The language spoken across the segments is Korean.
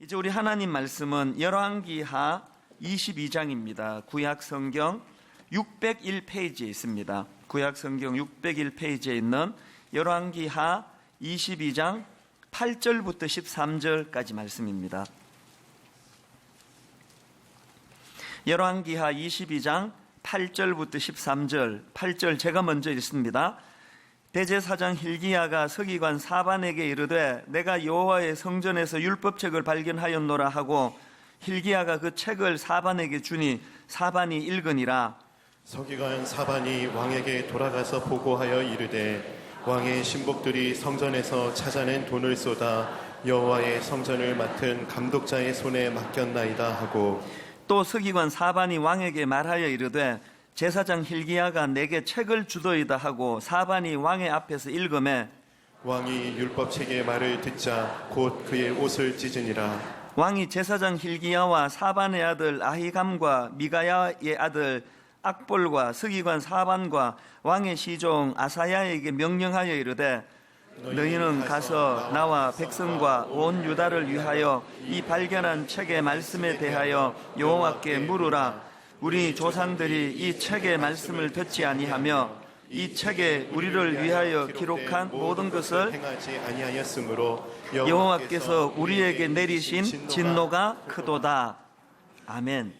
이제 우리 하나님 말씀은 열왕기하 22장입니다. 구약 성경 601페이지에 있습니다. 구약 성경 601페이지에 있는 열왕기하 22장 8절부터 13절까지 말씀입니다. 열왕기하 22장 8절부터 13절, 8절 제가 먼저 읽습니다. 대제사장 hil기야가 서기관 사반에게 이르되 내가 여호와의 성전에서 율법책을 발견하였노라 하고 hil기야가 그 책을 사반에게 주니 사반이 읽으니라. 서기관 사반이 왕에게 돌아가서 보고하여 이르되 왕의 신복들이 성전에서 찾아낸 돈을 쏟아 여호와의 성전을 맡은 감독자의 손에 맡겼나이다 하고, 또 서기관 사반이 왕에게 말하여 이르되 제사장 hil기야가 내게 책을 주더이다 하고 사반이 왕의 앞에서 읽으매 왕이 율법책의 말을 듣자 곧 그의 옷을 찢으니라. 왕이 제사장 hil기야와 사반의 아들 아히감과 미가야의 아들 악볼과 서기관 사반과 왕의 시종 아사야에게 명령하여 이르되 너희는 가서 나와 백성과 온 유다를 위하여 이 발견한 책의 말씀에 대하여 여호와께 물으라. 우리 조상들이 이 책의 말씀을 듣지 아니하며 이 책에 우리를 위하여 기록한 모든 것을 행하지 아니하였으므로 여호와께서 우리에게 내리신 진노가 크도다. 아멘.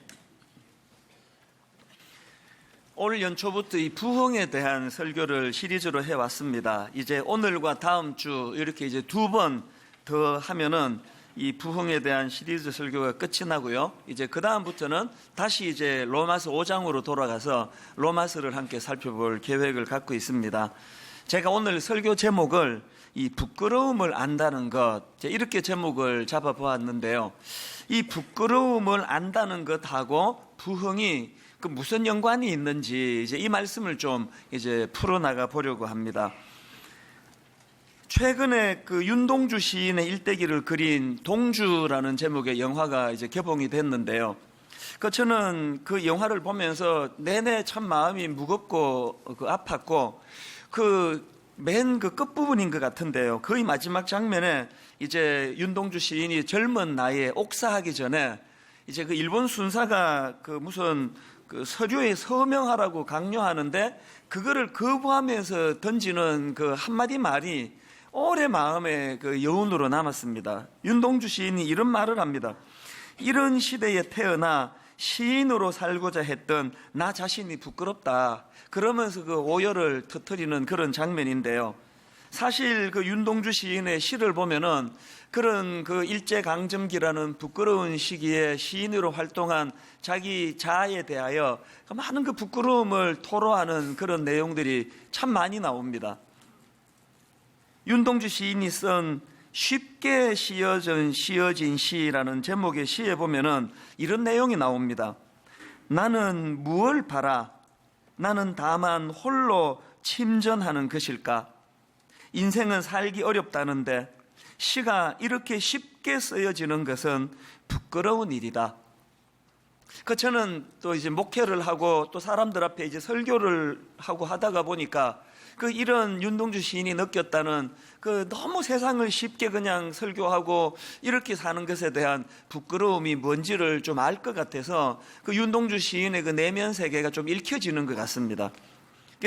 올 연초부터 이 부흥에 대한 설교를 시리즈로 해왔습니다. 이제 오늘과 다음 주 이렇게 이제 두 번 더 하면은 이 부흥에 대한 시리즈 설교가 끝이 나고요. 이제 그 다음부터는 다시 이제 로마서 5장으로 돌아가서 로마서를 함께 살펴볼 계획을 갖고 있습니다. 제가 오늘 설교 제목을 이 부끄러움을 안다는 것, 이렇게 제목을 잡아보았는데요. 이 부끄러움을 안다는 것하고 부흥이 그 무슨 연관이 있는지 이제 이 말씀을 좀 이제 풀어나가 보려고 합니다. 최근에 그 윤동주 시인의 일대기를 그린 동주라는 제목의 영화가 이제 개봉이 됐는데요. 저는 그 영화를 보면서 내내 참 마음이 무겁고 아팠고 맨 그 끝부분인 것 같은데요. 거의 마지막 장면에 이제 윤동주 시인이 젊은 나이에 옥사하기 전에 이제 그 일본 순사가 그 무슨 그 서류에 서명하라고 강요하는데 그거를 거부하면서 던지는 그 한마디 말이 오래 마음에 그 여운으로 남았습니다. 윤동주 시인이 이런 말을 합니다. 이런 시대에 태어나 시인으로 살고자 했던 나 자신이 부끄럽다. 그러면서 그 오열을 터뜨리는 그런 장면인데요. 사실 그 윤동주 시인의 시를 보면은 그런 그 일제강점기라는 부끄러운 시기에 시인으로 활동한 자기 자아에 대하여 많은 그 부끄러움을 토로하는 그런 내용들이 참 많이 나옵니다. 윤동주 시인이 쓴 쉽게 씌어진 시라는 제목의 시에 보면은 이런 내용이 나옵니다. 나는 무얼 바라? 나는 다만 홀로 침전하는 것일까? 인생은 살기 어렵다는데 시가 이렇게 쉽게 쓰여지는 것은 부끄러운 일이다. 저는 또 이제 목회를 하고 또 사람들 앞에 이제 설교를 하고 하다가 보니까 이런 윤동주 시인이 느꼈다는 너무 세상을 쉽게 그냥 설교하고 이렇게 사는 것에 대한 부끄러움이 뭔지를 좀 알 것 같아서 윤동주 시인의 그 내면 세계가 좀 읽혀지는 것 같습니다.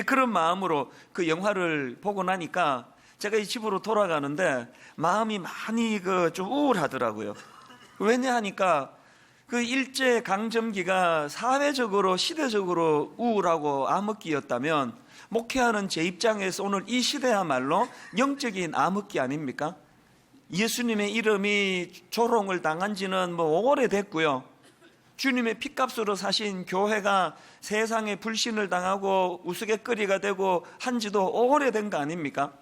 그런 마음으로 그 영화를 보고 나니까 제가 이 집으로 돌아가는데 마음이 많이 좀 우울하더라고요. 왜냐 하니까 일제 강점기가 사회적으로 시대적으로 우울하고 암흑기였다면 목회하는 제 입장에서 오늘 이 시대야말로 영적인 암흑기 아닙니까? 예수님의 이름이 조롱을 당한 지는 오래됐고요. 주님의 핏값으로 사신 교회가 세상에 불신을 당하고 우스갯거리가 되고 한 지도 오래된 거 아닙니까?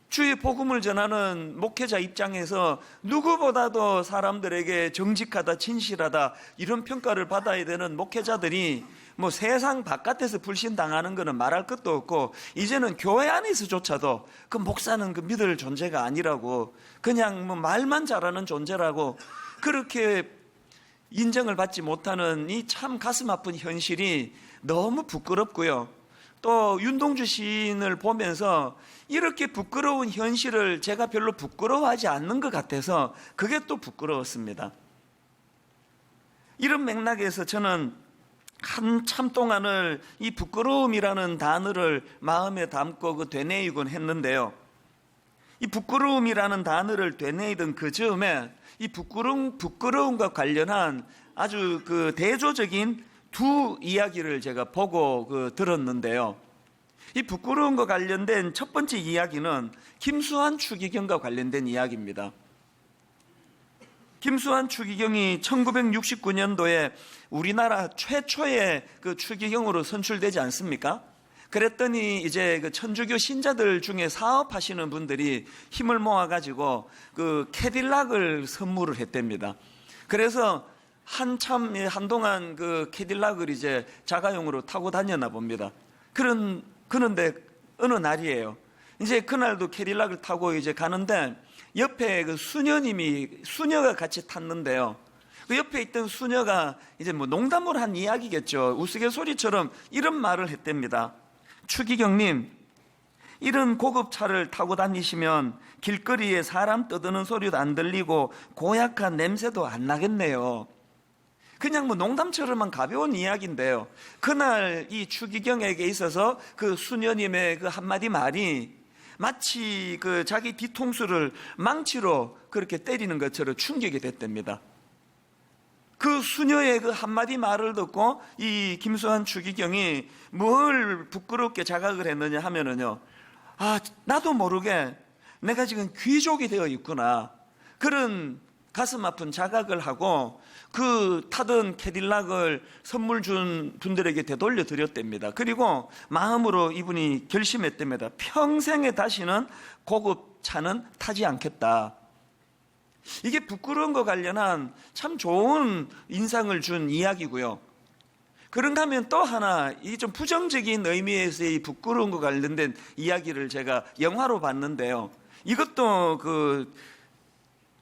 주의 복음을 전하는 목회자 입장에서 누구보다도 사람들에게 정직하다, 진실하다 이런 평가를 받아야 되는 목회자들이 세상 바깥에서 불신당하는 것은 말할 것도 없고 이제는 교회 안에서조차도 그 목사는 믿을 존재가 아니라고 그냥 말만 잘하는 존재라고 그렇게 인정을 받지 못하는 이 참 가슴 아픈 현실이 너무 부끄럽고요. 또 윤동주 시인을 보면서 이렇게 부끄러운 현실을 제가 별로 부끄러워하지 않는 것 같아서 그게 또 부끄러웠습니다. 이런 맥락에서 저는 한참 동안을 이 부끄러움이라는 단어를 마음에 담고 되뇌이곤 했는데요. 이 부끄러움이라는 단어를 되뇌이던 그 즈음에 이 부끄러움과 관련한 아주 대조적인 두 이야기를 제가 보고 들었는데요. 이 부끄러움과 관련된 첫 번째 이야기는 김수환 추기경과 관련된 이야기입니다. 김수환 추기경이 1969년도에 우리나라 최초의 추기경으로 선출되지 않습니까? 그랬더니 이제 천주교 신자들 중에 사업하시는 분들이 힘을 모아가지고 캐딜락을 선물을 했답니다. 그래서 한동안 캐딜락을 이제 자가용으로 타고 다녔나 봅니다. 그런데 어느 날이에요. 이제 그날도 캐딜락을 타고 이제 가는데 옆에 수녀가 같이 탔는데요. 그 옆에 있던 수녀가 이제 농담을 한 이야기겠죠. 우스갯소리처럼 이런 말을 했답니다. 추기경님, 이런 고급차를 타고 다니시면 길거리에 사람 떠드는 소리도 안 들리고 고약한 냄새도 안 나겠네요. 그냥 농담처럼만 가벼운 이야기인데요. 그날 이 추기경에게 있어서 그 수녀님의 한마디 말이 마치 자기 뒤통수를 망치로 그렇게 때리는 것처럼 충격이 됐답니다. 그 수녀의 한마디 말을 듣고 이 김수환 추기경이 뭘 부끄럽게 자각을 했느냐 하면은요, 나도 모르게 내가 지금 귀족이 되어 있구나, 그런 가슴 아픈 자각을 하고 타던 캐딜락을 선물 준 분들에게 되돌려 드렸답니다. 그리고 마음으로 이분이 결심했답니다. 평생에 다시는 고급차는 타지 않겠다. 이게 부끄러움과 관련한 참 좋은 인상을 준 이야기고요. 그런가 하면 또 하나, 이 좀 부정적인 의미에서의 부끄러움과 관련된 이야기를 제가 영화로 봤는데요. 이것도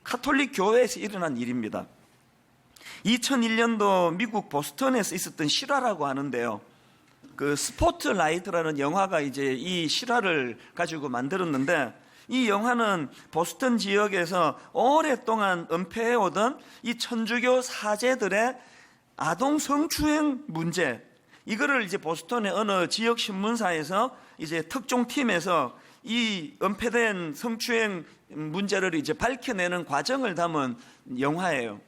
가톨릭 교회에서 일어난 일입니다. 2001년도 미국 보스턴에서 있었던 실화라고 하는데요. 스포트라이트라는 영화가 이제 이 실화를 가지고 만들었는데, 이 영화는 보스턴 지역에서 오랫동안 은폐해오던 이 천주교 사제들의 아동 성추행 문제, 이거를 이제 보스턴의 어느 지역 신문사에서 이제 특종팀에서 이 은폐된 성추행 문제를 이제 밝혀내는 과정을 담은 영화예요.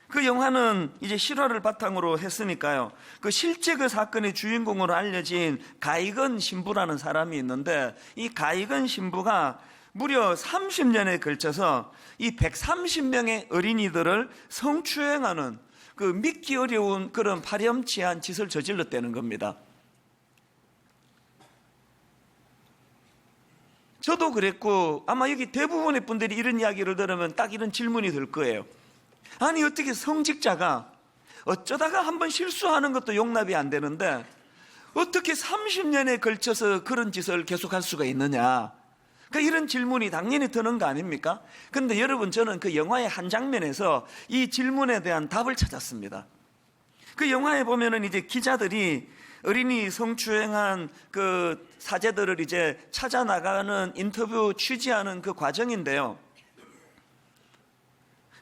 그 영화는 이제 실화를 바탕으로 했으니까요. 실제 사건의 주인공으로 알려진 가이건 신부라는 사람이 있는데, 이 가이건 신부가 무려 30년에 걸쳐서 이 130명의 어린이들을 성추행하는 믿기 어려운 그런 파렴치한 짓을 저질렀다는 겁니다. 저도 그랬고 아마 여기 대부분의 분들이 이런 이야기를 들으면 딱 이런 질문이 들 거예요. 아니, 어떻게 성직자가 어쩌다가 한번 실수하는 것도 용납이 안 되는데 어떻게 30년에 걸쳐서 그런 짓을 계속할 수가 있느냐, 이런 질문이 당연히 드는 거 아닙니까? 그런데 여러분, 저는 그 영화의 한 장면에서 이 질문에 대한 답을 찾았습니다. 그 영화에 보면은 이제 기자들이 어린이 성추행한 사제들을 이제 찾아 나가는 인터뷰 취재하는 그 과정인데요.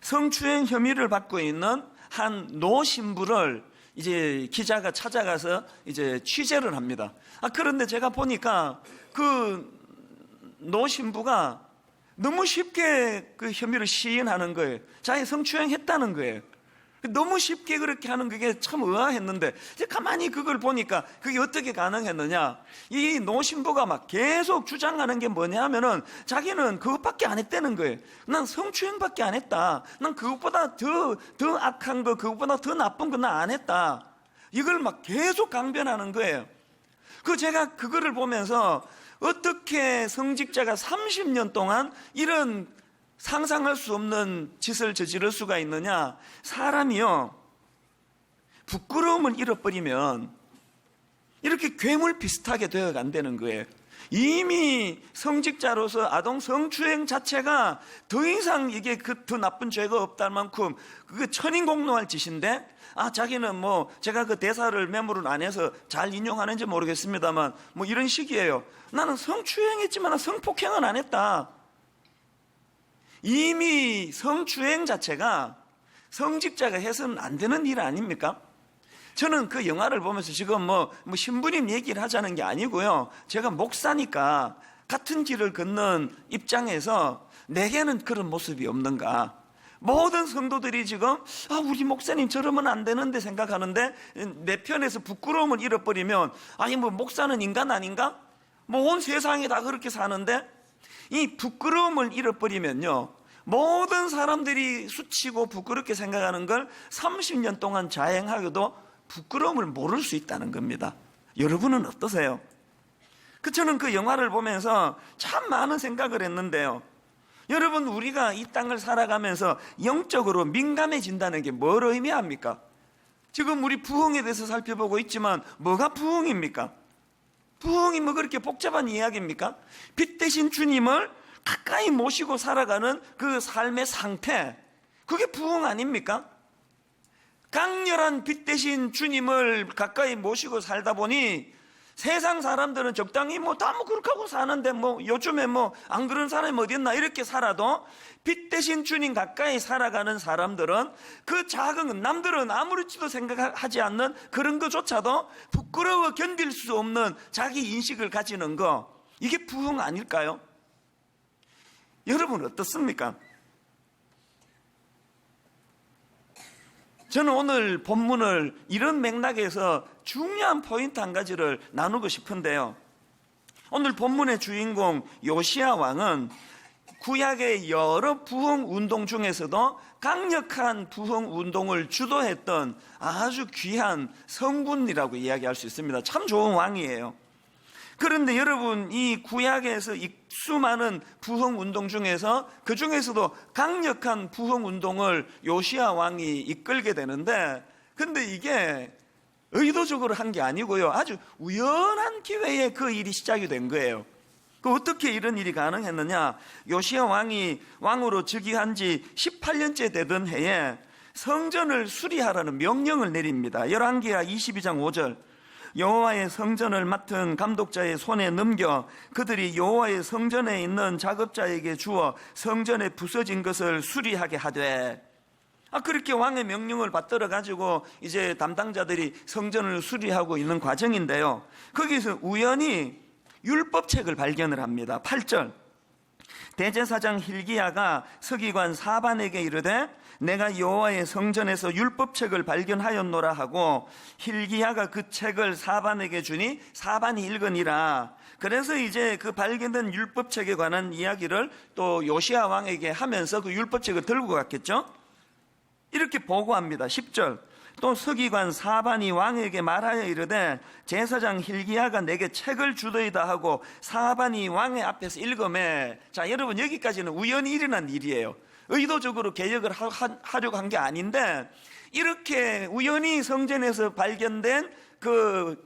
성추행 혐의를 받고 있는 한 노 신부를 이제 기자가 찾아가서 이제 취재를 합니다. 그런데 제가 보니까 노 신부가 너무 쉽게 혐의를 시인하는 거예요. 자기 성추행했다는 거예요. 너무 쉽게 그렇게 하는 그게 참 의아했는데, 이제 가만히 그걸 보니까 그게 어떻게 가능했느냐, 이 노신부가 막 계속 주장하는 게 뭐냐 하면은 자기는 그것밖에 안 했다는 거예요. 난 성추행밖에 안 했다, 난 그것보다 더 악한 거, 그것보다 더 나쁜 거 난 안 했다, 이걸 막 계속 강변하는 거예요. 제가 그거를 보면서 어떻게 성직자가 30년 동안 이런 상상할 수 없는 짓을 저지를 수가 있느냐. 사람이요, 부끄러움을 잃어버리면 이렇게 괴물 비슷하게 되어 간다는 거예요. 이미 성직자로서 아동 성추행 자체가 더 이상 이게 더 나쁜 죄가 없다는 만큼 그게 천인공노할 짓인데, 자기는 뭐 제가 그 대사를 메모를 안 해서 잘 인용하는지 모르겠습니다만 뭐 이런 식이에요. 나는 성추행했지만 성폭행은 안 했다. 이미 성추행 자체가 성직자가 해서는 안 되는 일 아닙니까? 저는 그 영화를 보면서 지금 뭐 신부님 얘기를 하자는 게 아니고요. 제가 목사니까 같은 길을 걷는 입장에서 내게는 그런 모습이 없는가. 모든 성도들이 지금 우리 목사님 저러면 안 되는데 생각하는데, 내 편에서 부끄러움을 잃어버리면 뭐 목사는 인간 아닌가? 뭐 온 세상이 다 그렇게 사는데, 이 부끄러움을 잃어버리면요, 모든 사람들이 수치고 부끄럽게 생각하는 걸 30년 동안 자행하고도 부끄러움을 모를 수 있다는 겁니다. 여러분은 어떠세요? 저는 그 영화를 보면서 참 많은 생각을 했는데요. 여러분, 우리가 이 땅을 살아가면서 영적으로 민감해진다는 게 뭘 의미합니까? 지금 우리 부흥에 대해서 살펴보고 있지만 뭐가 부흥입니까? 부흥이 뭐 그렇게 복잡한 이야기입니까? 빛 대신 주님을 가까이 모시고 살아가는 그 삶의 상태, 그게 부흥 아닙니까? 강렬한 빛 대신 주님을 가까이 모시고 살다 보니 세상 사람들은 적당히 다 그렇게 하고 사는데 요즘에 안 그런 사람이 어디 있나 이렇게 살아도, 빛 대신 주님 가까이 살아가는 사람들은 그 작은, 남들은 아무렇지도 생각하지 않는 그런 것조차도 부끄러워 견딜 수 없는 자기 인식을 가지는 거, 이게 부흥 아닐까요? 여러분 어떻습니까? 저는 오늘 본문을 이런 맥락에서 중요한 포인트 한 가지를 나누고 싶은데요. 오늘 본문의 주인공 요시야 왕은 구약의 여러 부흥 운동 중에서도 강력한 부흥 운동을 주도했던 아주 귀한 성군이라고 이야기할 수 있습니다. 참 좋은 왕이에요. 그런데 여러분, 이 구약에서 이 수많은 부흥 운동 중에서 그 중에서도 강력한 부흥 운동을 요시야 왕이 이끌게 되는데, 근데 이게 의도적으로 한 게 아니고요, 아주 우연한 기회에 그 일이 시작이 된 거예요. 어떻게 이런 일이 가능했느냐? 요시야 왕이 왕으로 즉위한 지 18년째 되던 해에 성전을 수리하라는 명령을 내립니다. 열왕기하 22장 5절. 여호와의 성전을 맡은 감독자의 손에 넘겨 그들이 여호와의 성전에 있는 작업자에게 주어 성전에 부서진 것을 수리하게 하되, 그렇게 왕의 명령을 받들어 가지고 이제 담당자들이 성전을 수리하고 있는 과정인데요, 거기서 우연히 율법책을 발견을 합니다. 8절. 대제사장 hil기야가 서기관 사반에게 이르되 내가 여호와의 성전에서 율법책을 발견하였노라 하고, hil기야가 그 책을 사반에게 주니 사반이 읽으니라. 그래서 이제 그 발견된 율법책에 관한 이야기를 또 요시야 왕에게 하면서 그 율법책을 들고 갔겠죠. 이렇게 보고합니다. 10절. 또 서기관 사반이 왕에게 말하여 이르되 제사장 hil기야가 내게 책을 주더이다 하고 사반이 왕의 앞에서 읽으매. 자, 여러분, 여기까지는 우연히 일어난 일이에요. 의도적으로 개혁을 하려고 한 게 아닌데, 이렇게 우연히 성전에서 발견된 그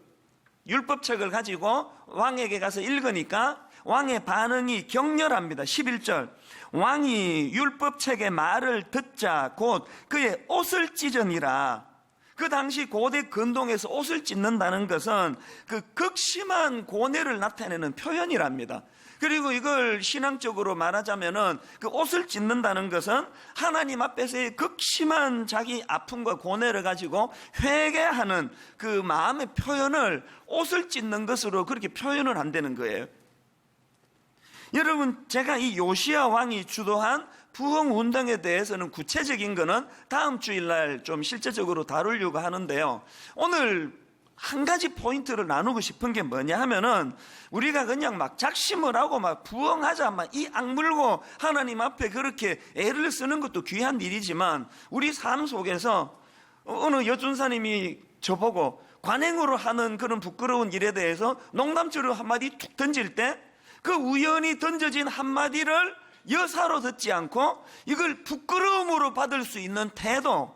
율법책을 가지고 왕에게 가서 읽으니까 왕의 반응이 격렬합니다. 11절. 왕이 율법책의 말을 듣자 곧 그의 옷을 찢으니라. 그 당시 고대 근동에서 옷을 찢는다는 것은 그 극심한 고뇌를 나타내는 표현이랍니다. 그리고 이걸 신앙적으로 말하자면은 그 옷을 찢는다는 것은 하나님 앞에서의 극심한 자기 아픔과 고뇌를 가지고 회개하는 그 마음의 표현을 옷을 찢는 것으로 그렇게 표현을 한다는 거예요. 여러분, 제가 이 요시야 왕이 주도한 부흥 운동에 대해서는 구체적인 거는 다음 주일날 좀 실제적으로 다루려고 하는데요, 오늘 한 가지 포인트를 나누고 싶은 게 뭐냐 하면은, 우리가 그냥 막 작심을 하고 막 부흥하자 막 이 악물고 하나님 앞에 그렇게 애를 쓰는 것도 귀한 일이지만, 우리 삶 속에서 어느 여준사님이 저보고 관행으로 하는 그런 부끄러운 일에 대해서 농담처럼 한마디 툭 던질 때 그 우연히 던져진 한마디를 여사로 듣지 않고 이걸 부끄러움으로 받을 수 있는 태도,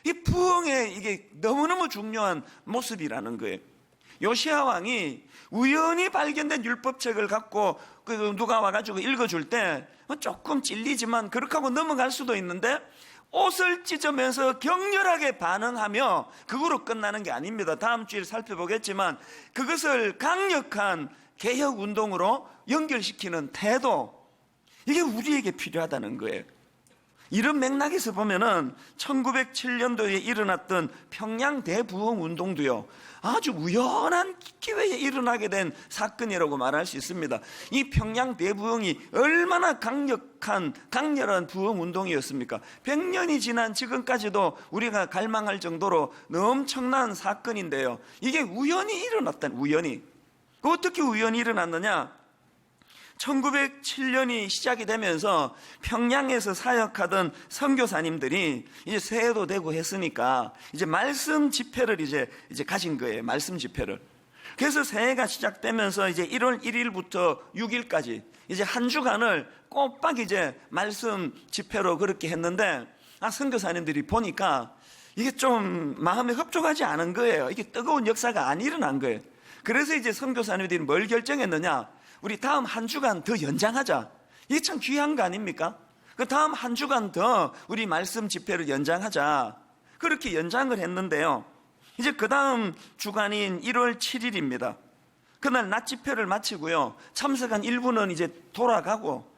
이 부흥의 이게 너무너무 중요한 모습이라는 거예요. 요시야 왕이 우연히 발견된 율법책을 갖고 누가 와가지고 읽어줄 때 조금 찔리지만 그렇게 하고 넘어갈 수도 있는데, 옷을 찢으면서 격렬하게 반응하며 그거로 끝나는 게 아닙니다. 다음 주에 살펴보겠지만 그것을 강력한 개혁운동으로 연결시키는 태도, 이게 우리에게 필요하다는 거예요. 이런 맥락에서 보면은 1907년도에 일어났던 평양 대부흥운동도요, 아주 우연한 기회에 일어나게 된 사건이라고 말할 수 있습니다. 이 평양 대부흥이 얼마나 강렬한 부흥운동이었습니까? 100년이 지난 지금까지도 우리가 갈망할 정도로 엄청난 사건인데요, 이게 우연히 일어났다는, 우연히. 어떻게 우연히 일어났느냐? 1907년이 시작이 되면서 평양에서 사역하던 선교사님들이 이제 새해도 되고 했으니까 이제 말씀 집회를 이제 가진 거예요. 말씀 집회를. 그래서 새해가 시작되면서 이제 1월 1일부터 6일까지 이제 한 주간을 꼬박 이제 말씀 집회로 그렇게 했는데, 선교사님들이 보니까 이게 좀 마음에 흡족하지 않은 거예요. 이게 뜨거운 역사가 안 일어난 거예요. 그래서 이제 선교사님들이 뭘 결정했느냐? 우리 다음 한 주간 더 연장하자. 이게 참 귀한 거 아닙니까? 그 다음 한 주간 더 우리 말씀 집회를 연장하자. 그렇게 연장을 했는데요, 이제 그 다음 주간인 1월 7일입니다. 그날 낮 집회를 마치고요, 참석한 일부는 이제 돌아가고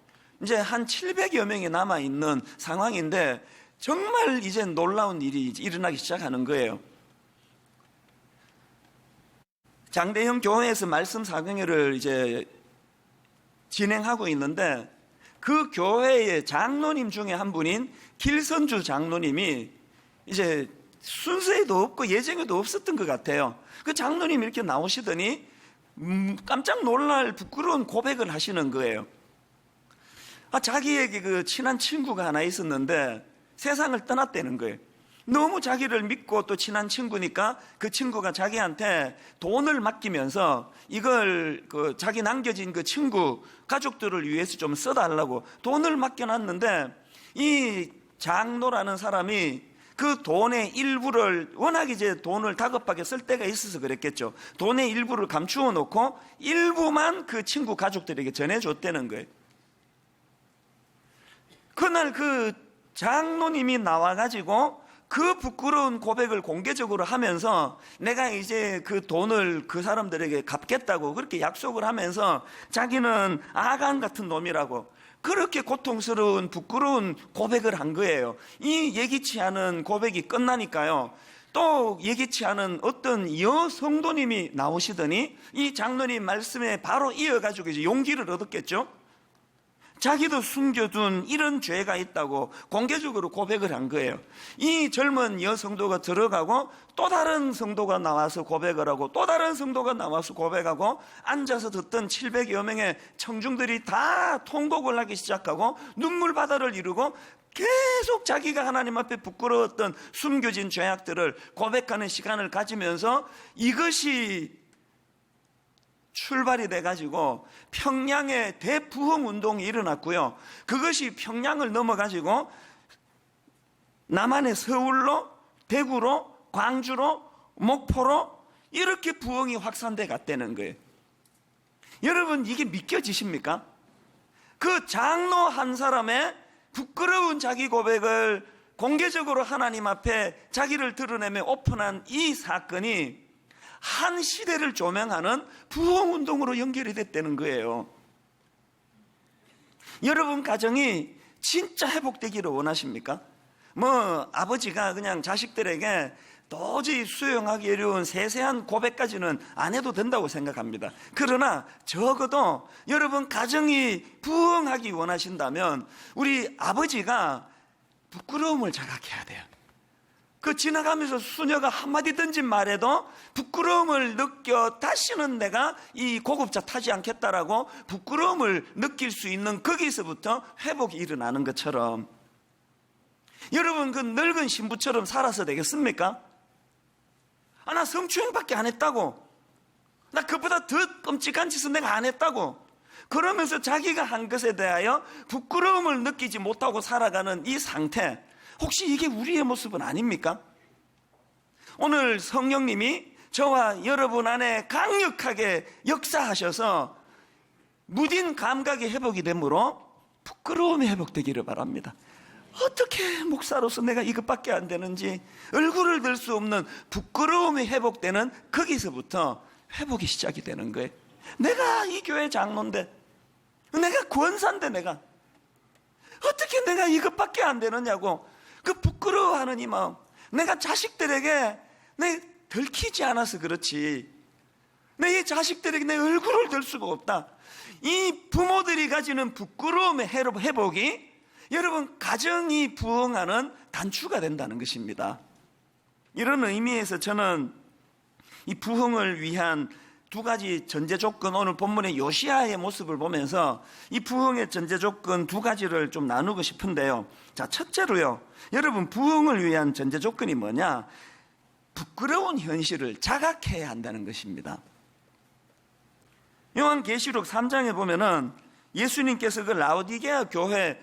이제 한 700여 명이 남아있는 상황인데, 정말 이제 놀라운 일이 일어나기 시작하는 거예요. 장대형 교회에서 말씀 사경회를 이제 진행하고 있는데, 그 교회의 장로님 중에 한 분인 길선주 장로님이 이제 순서에도 없고 예정에도 없었던 것 같아요. 그 장로님이 이렇게 나오시더니 깜짝 놀랄 부끄러운 고백을 하시는 거예요. 자기에게 그 친한 친구가 하나 있었는데 세상을 떠났다는 거예요. 너무 자기를 믿고 또 친한 친구니까 그 친구가 자기한테 돈을 맡기면서 이걸 자기 남겨진 그 친구 가족들을 위해서 좀 써달라고 돈을 맡겨놨는데, 이 장로라는 사람이 그 돈의 일부를, 워낙 이제 돈을 다급하게 쓸 때가 있어서 그랬겠죠. 돈의 일부를 감추어 놓고 일부만 그 친구 가족들에게 전해줬다는 거예요. 그날 그 장로님이 나와가지고 그 부끄러운 고백을 공개적으로 하면서 내가 이제 그 돈을 그 사람들에게 갚겠다고 그렇게 약속을 하면서 자기는 아간 같은 놈이라고 그렇게 고통스러운 부끄러운 고백을 한 거예요. 이 예기치 않은 고백이 끝나니까요, 또 예기치 않은 어떤 여성도님이 나오시더니 이 장로님 말씀에 바로 이어가지고 이제 용기를 얻었겠죠. 자기도 숨겨둔 이런 죄가 있다고 공개적으로 고백을 한 거예요. 이 젊은 여성도가 들어가고 또 다른 성도가 나와서 고백을 하고 또 다른 성도가 나와서 고백하고, 앉아서 듣던 700여 명의 청중들이 다 통곡을 하기 시작하고 눈물바다를 이루고 계속 자기가 하나님 앞에 부끄러웠던 숨겨진 죄악들을 고백하는 시간을 가지면서 이것이 출발이 돼가지고 평양에 대부흥운동이 일어났고요, 그것이 평양을 넘어가지고 남한의 서울로, 대구로, 광주로, 목포로 이렇게 부흥이 확산돼 갔다는 거예요. 여러분, 이게 믿겨지십니까? 그 장로 한 사람의 부끄러운 자기 고백을 공개적으로 하나님 앞에 자기를 드러내며 오픈한 이 사건이 한 시대를 조명하는 부흥운동으로 연결이 됐다는 거예요. 여러분 가정이 진짜 회복되기를 원하십니까? 아버지가 그냥 자식들에게 도저히 수용하기 어려운 세세한 고백까지는 안 해도 된다고 생각합니다. 그러나 적어도 여러분 가정이 부흥하기 원하신다면 우리 아버지가 부끄러움을 자각해야 돼요. 그 지나가면서 수녀가 한마디 던진 말에도 부끄러움을 느껴 다시는 내가 이 고급차 타지 않겠다라고 부끄러움을 느낄 수 있는 거기서부터 회복이 일어나는 것처럼, 여러분 그 늙은 신부처럼 살아서 되겠습니까? 나 성추행밖에 안 했다고, 나 그보다 더 끔찍한 짓은 내가 안 했다고 그러면서 자기가 한 것에 대하여 부끄러움을 느끼지 못하고 살아가는 이 상태, 혹시 이게 우리의 모습은 아닙니까? 오늘 성령님이 저와 여러분 안에 강력하게 역사하셔서 무딘 감각이 회복이 되므로 부끄러움이 회복되기를 바랍니다. 어떻게 목사로서 내가 이것밖에 안 되는지 얼굴을 들 수 없는 부끄러움이 회복되는 거기서부터 회복이 시작이 되는 거예요. 내가 이 교회 장로인데, 내가 권사인데, 내가 어떻게 내가 이것밖에 안 되느냐고 그 부끄러워하는 이 마음, 내가 자식들에게 내 들키지 않아서 그렇지, 내 이 자식들에게 내 얼굴을 들 수가 없다. 이 부모들이 가지는 부끄러움의 회복이 여러분 가정이 부흥하는 단추가 된다는 것입니다. 이런 의미에서 저는 이 부흥을 위한 두 가지 전제 조건, 오늘 본문의 요시야의 모습을 보면서 이 부흥의 전제 조건 두 가지를 좀 나누고 싶은데요. 자, 첫째로요, 여러분 부흥을 위한 전제 조건이 뭐냐? 부끄러운 현실을 자각해야 한다는 것입니다. 요한계시록 3장에 보면은 예수님께서 그 라오디게아 교회에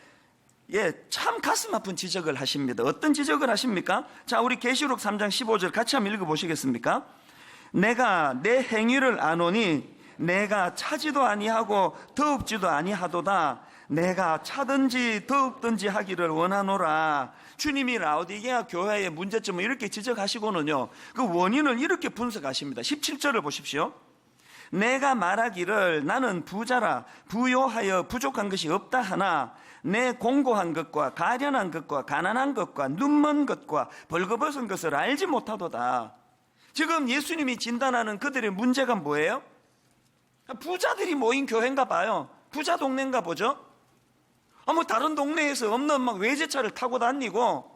참 가슴 아픈 지적을 하십니다. 어떤 지적을 하십니까? 자, 우리 계시록 3장 15절 같이 한번 읽어보시겠습니까? 내가 내 행위를 아노니 내가 차지도 아니하고 더웁지도 아니하도다. 내가 차든지 더웁든지 하기를 원하노라. 주님이 라오디게아 교회의 문제점을 이렇게 지적하시고는요, 그 원인을 이렇게 분석하십니다. 17절을 보십시오. 내가 말하기를 나는 부자라 부요하여 부족한 것이 없다 하나 내 공고한 것과 가련한 것과 가난한 것과 눈먼 것과 벌거벗은 것을 알지 못하도다. 지금 예수님이 진단하는 그들의 문제가 뭐예요? 부자들이 모인 교회인가 봐요. 부자 동네인가 보죠. 뭐 다른 동네에서 없는 막 외제차를 타고 다니고,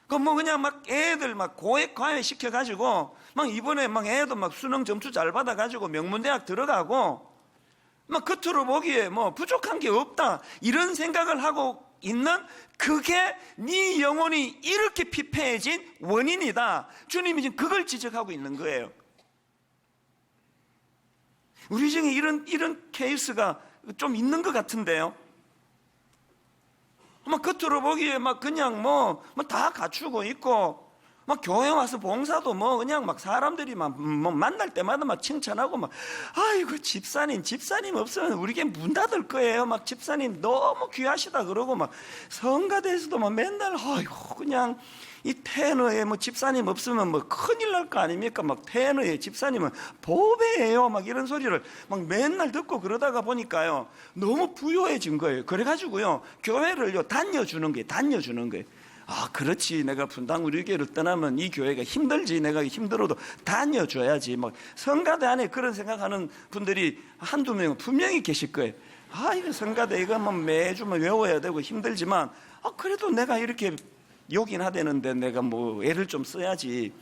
그 뭐 그냥 막 애들 막 고액 과외 시켜가지고 막 이번에 막 애도 막 수능 점수 잘 받아가지고 명문대학 들어가고, 막 겉으로 보기에 뭐 부족한 게 없다 이런 생각을 하고 있는, 그게 네 영혼이 이렇게 피폐해진 원인이다. 주님이 지금 그걸 지적하고 있는 거예요. 우리 중에 이런 케이스가 좀 있는 것 같은데요. 막 겉으로 보기에 막 그냥 뭐 다 갖추고 있고, 막 교회 와서 봉사도 뭐 그냥 막 사람들이 막 뭐 만날 때마다 막 칭찬하고 막, 아이고 집사님 없으면 우리 교회 문 닫을 거예요. 막 집사님 너무 귀하시다 그러고, 막 성가대에서도 막 맨날 아이고 그냥 이 테너에 뭐 집사님 없으면 뭐 큰일 날 거 아닙니까? 막 테너에 집사님은 보배예요. 막 이런 소리를 막 맨날 듣고 그러다가 보니까요, 너무 부요해진 거예요. 그래가지고요, 교회를요 다녀주는 거예요. 아, 그렇지. 내가 분당 우리 교회를 떠나면 이 교회가 힘들지. 내가 힘들어도 다녀줘야지. 막 성가대 안에 그런 생각하는 분들이 한두 명 분명히 계실 거예요. 아, 이거 성가대 이거 뭐 매주 외워야 되고 힘들지만, 그래도 내가 이렇게 욕이나 하되는데 내가 뭐 애를 좀 써야지.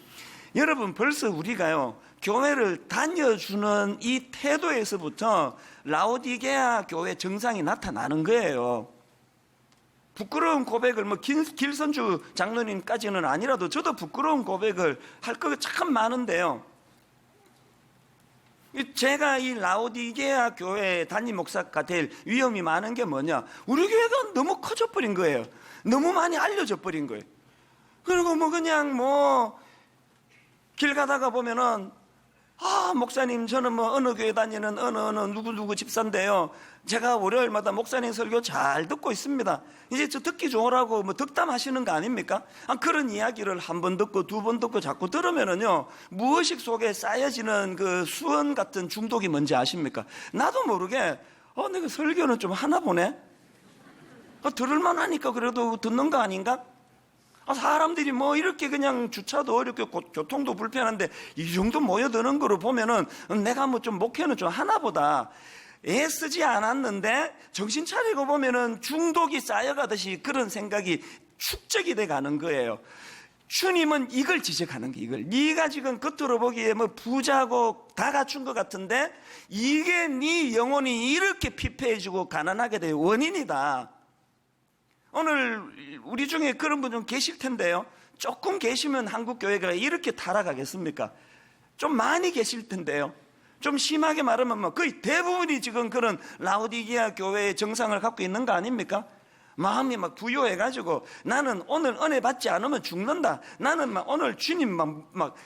여러분, 벌써 우리가요 교회를 다녀주는 이 태도에서부터 라오디게아 교회 정상이 나타나는 거예요. 부끄러운 고백을 뭐 길선주 장로님까지는 아니라도 저도 부끄러운 고백을 할 거 참 많은데요, 제가 이 라오디게아 교회 담임 목사가 될 위험이 많은 게 뭐냐? 우리 교회가 너무 커져 버린 거예요. 너무 많이 알려져 버린 거예요. 그리고 뭐 그냥 뭐 길 가다가 보면은, 목사님 저는 뭐 어느 교회 다니는 어느 누구 집사인데요, 제가 월요일마다 목사님 설교 잘 듣고 있습니다. 이제 저 듣기 좋으라고 뭐 덕담하시는 거 아닙니까? 그런 이야기를 한 번 듣고 두 번 듣고 자꾸 들으면은요, 무의식 속에 쌓여지는 그 수원 같은 중독이 뭔지 아십니까? 나도 모르게 내가 설교는 좀 하나 보네. 들을만 하니까 그래도 듣는 거 아닌가? 사람들이 뭐 이렇게 그냥 주차도 어렵고 교통도 불편한데 이 정도 모여드는 거로 보면은 내가 뭐 좀 목회는 좀 하나 보다. 애쓰지 않았는데 정신 차리고 보면은 중독이 쌓여가듯이 그런 생각이 축적이 돼 가는 거예요. 주님은 이걸 지적하는 게, 이걸 네가 지금 겉으로 보기에 뭐 부자고 다 갖춘 것 같은데 이게 네 영혼이 이렇게 피폐해지고 가난하게 될 원인이다. 오늘 우리 중에 그런 분 좀 계실 텐데요, 조금 계시면 한국 교회가 이렇게 타락하겠습니까? 좀 많이 계실 텐데요, 좀 심하게 말하면 뭐 거의 대부분이 지금 그런 라오디게아 교회의 정상을 갖고 있는 거 아닙니까? 마음이 막 부요해가지고 나는 오늘 은혜 받지 않으면 죽는다. 나는 막 오늘 주님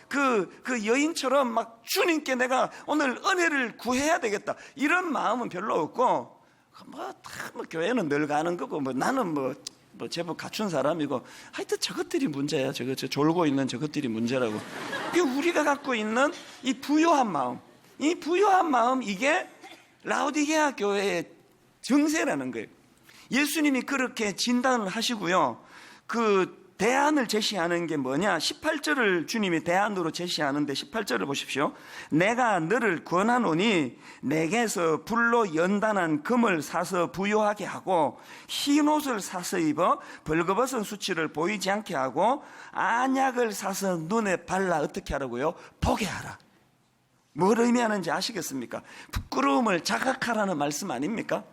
그 여인처럼 막 주님께 내가 오늘 은혜를 구해야 되겠다. 이런 마음은 별로 없고 뭐 교회는 늘 가는 거고 뭐 나는 뭐 제법 갖춘 사람이고 하여튼 저것들이 문제야. 저 졸고 있는 저것들이 문제라고. 우리가 갖고 있는 이 부요한 마음, 이 부요한 마음, 이게 라오디게아 교회의 정세라는 거예요. 예수님이 그렇게 진단을 하시고요. 그 대안을 제시하는 게 뭐냐? 18절을 주님이 대안으로 제시하는데 18절을 보십시오. 내가 너를 권하노니 내게서 불로 연단한 금을 사서 부요하게 하고 흰 옷을 사서 입어 벌거벗은 수치를 보이지 않게 하고 안약을 사서 눈에 발라 어떻게 하라고요? 보게 하라. 뭘 의미하는지 아시겠습니까? 부끄러움을 자각하라는 말씀 아닙니까?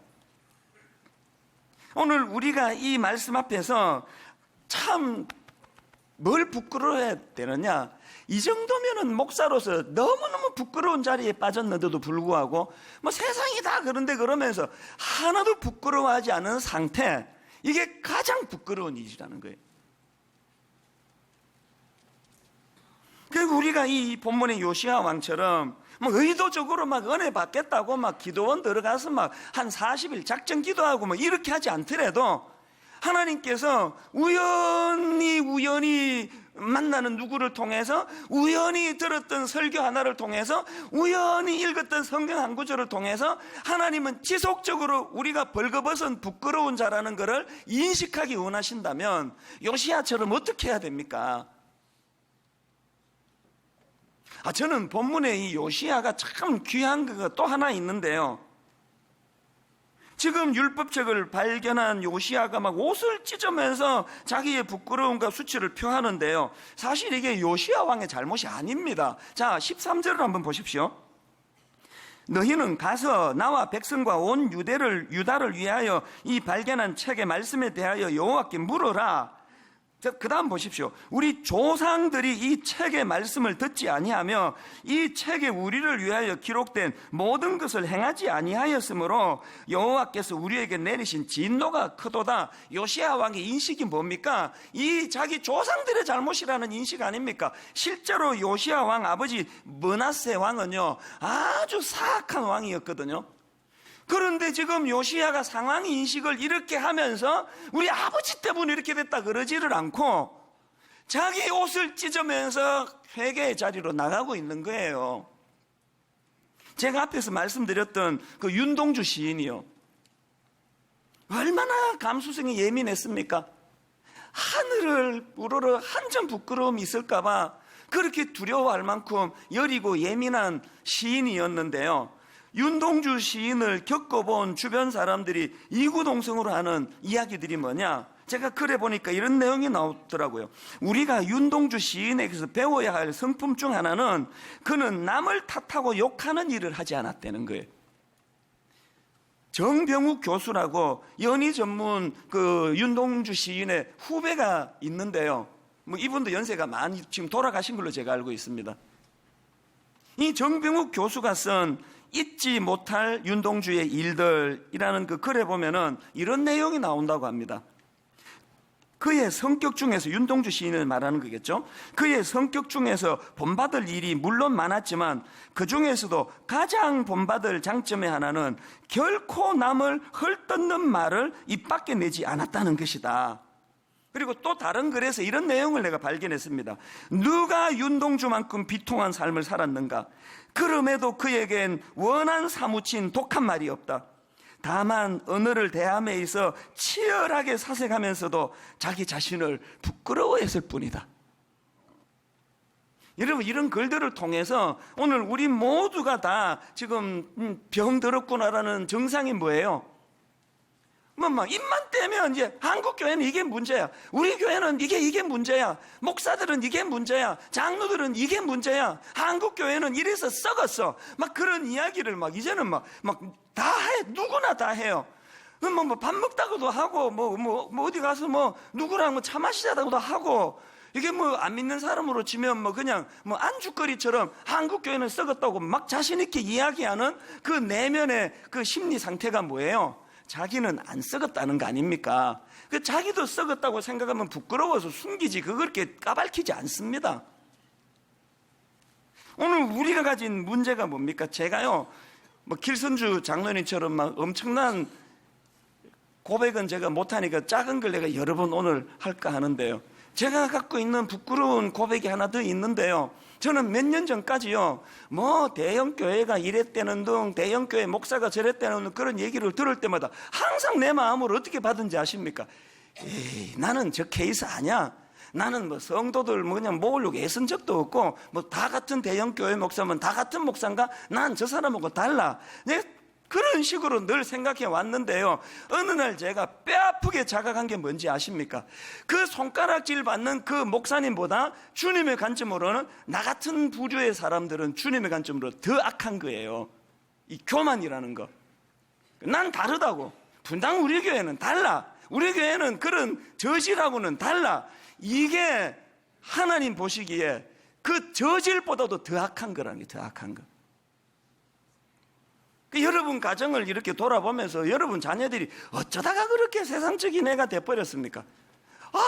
오늘 우리가 이 말씀 앞에서 참 뭘 부끄러워야 되느냐? 이 정도면은 목사로서 너무너무 부끄러운 자리에 빠졌는데도 불구하고 뭐 세상이 다 그런데 그러면서 하나도 부끄러워하지 않은 상태, 이게 가장 부끄러운 일이라는 거예요. 그리고 우리가 이 본문의 요시야 왕처럼 뭐 의도적으로 막 은혜 받겠다고 막 기도원 들어가서 막 한 40일 작전 기도하고 뭐 이렇게 하지 않더라도 하나님께서 우연히 만나는 누구를 통해서, 우연히 들었던 설교 하나를 통해서, 우연히 읽었던 성경 한 구절을 통해서 하나님은 지속적으로 우리가 벌거벗은 부끄러운 자라는 것을 인식하기 원하신다면 요시야처럼 어떻게 해야 됩니까? 저는 본문에 이 요시야가 참 귀한 거가 또 하나 있는데요. 지금 율법책을 발견한 요시야가 막 옷을 찢으면서 자기의 부끄러움과 수치를 표하는데요. 사실 이게 요시야 왕의 잘못이 아닙니다. 자, 13절을 한번 보십시오. 너희는 가서 나와 백성과 온 유다를 위하여 이 발견한 책의 말씀에 대하여 여호와께 물어라. 그 다음 보십시오. 우리 조상들이 이 책의 말씀을 듣지 아니하며 이 책에 우리를 위하여 기록된 모든 것을 행하지 아니하였으므로 여호와께서 우리에게 내리신 진노가 크도다. 요시야 왕의 인식이 뭡니까? 이 자기 조상들의 잘못이라는 인식 아닙니까? 실제로 요시야 왕 아버지 므낫세 왕은요, 아주 사악한 왕이었거든요. 그런데 지금 요시야가 상황 인식을 이렇게 하면서 우리 아버지 때문에 이렇게 됐다 그러지를 않고 자기 옷을 찢으면서 회개의 자리로 나가고 있는 거예요. 제가 앞에서 말씀드렸던 그 윤동주 시인이요, 얼마나 감수성이 예민했습니까? 하늘을 우러러 한 점 부끄러움이 있을까봐 그렇게 두려워할 만큼 여리고 예민한 시인이었는데요. 윤동주 시인을 겪어본 주변 사람들이 이구동성으로 하는 이야기들이 뭐냐? 제가 글에 보니까 이런 내용이 나오더라고요. 우리가 윤동주 시인에게서 배워야 할 성품 중 하나는 그는 남을 탓하고 욕하는 일을 하지 않았다는 거예요. 정병욱 교수라고 연희 전문 그 윤동주 시인의 후배가 있는데요. 뭐 이분도 연세가 많이 지금 돌아가신 걸로 제가 알고 있습니다. 이 정병욱 교수가 쓴 잊지 못할 윤동주의 일들이라는 그 글에 보면은 이런 내용이 나온다고 합니다. 그의 성격 중에서, 윤동주 시인을 말하는 거겠죠. 그의 성격 중에서 본받을 일이 물론 많았지만 그 중에서도 가장 본받을 장점의 하나는 결코 남을 헐뜯는 말을 입 밖에 내지 않았다는 것이다. 그리고 또 다른 글에서 이런 내용을 내가 발견했습니다. 누가 윤동주만큼 비통한 삶을 살았는가? 그럼에도 그에겐 원한 사무친 독한 말이 없다. 다만 언어를 대함에 있어 치열하게 사색하면서도 자기 자신을 부끄러워했을 뿐이다. 여러분, 이런 글들을 통해서 오늘 우리 모두가 다 지금 병들었구나라는 증상이 뭐예요? 입만 떼면 이제 한국 교회는 이게 문제야. 우리 교회는 이게 문제야. 목사들은 이게 문제야. 장로들은 이게 문제야. 한국 교회는 이래서 썩었어. 막 그런 이야기를 이제는 다 해. 누구나 다 해요. 밥 먹다고도 하고, 어디 가서 누구랑 차 마시자고도 하고, 이게 안 믿는 사람으로 치면 그냥 안주거리처럼 한국 교회는 썩었다고 막 자신있게 이야기하는 그 내면의 그 심리 상태가 뭐예요? 자기는 안 썩었다는 거 아닙니까? 그 자기도 썩었다고 생각하면 부끄러워서 숨기지 그렇게 까발키지 않습니다. 오늘 우리가 가진 문제가 뭡니까? 제가요, 길선주 장로님처럼 막 엄청난 고백은 제가 못하니까 작은 걸 내가 여러 번 오늘 할까 하는데요. 제가 갖고 있는 부끄러운 고백이 하나 더 있는데요. 저는 몇 년 전까지요, 대형교회가 이랬다는 등, 대형교회 목사가 저랬다는 등 그런 얘기를 들을 때마다 항상 내 마음을 어떻게 받은지 아십니까? 에이, 나는 저 케이스 아니야. 나는 성도들 그냥 모으려고 애쓴 적도 없고, 다 같은 대형교회 목사면 다 같은 목사인가? 난 저 사람하고 달라. 내가 그런 식으로 늘 생각해 왔는데요. 어느 날 제가 뼈아프게 자각한 게 뭔지 아십니까? 그 손가락질 받는 그 목사님보다 주님의 관점으로는 나 같은 부류의 사람들은 주님의 관점으로 더 악한 거예요. 이 교만이라는 거. 난 다르다고. 분당 우리 교회는 달라. 우리 교회는 그런 저질하고는 달라. 이게 하나님 보시기에 그 저질보다도 더 악한 거라는 게 더 악한 거. 여러분 가정을 이렇게 돌아보면서 여러분 자녀들이 어쩌다가 그렇게 세상적인 애가 돼버렸습니까?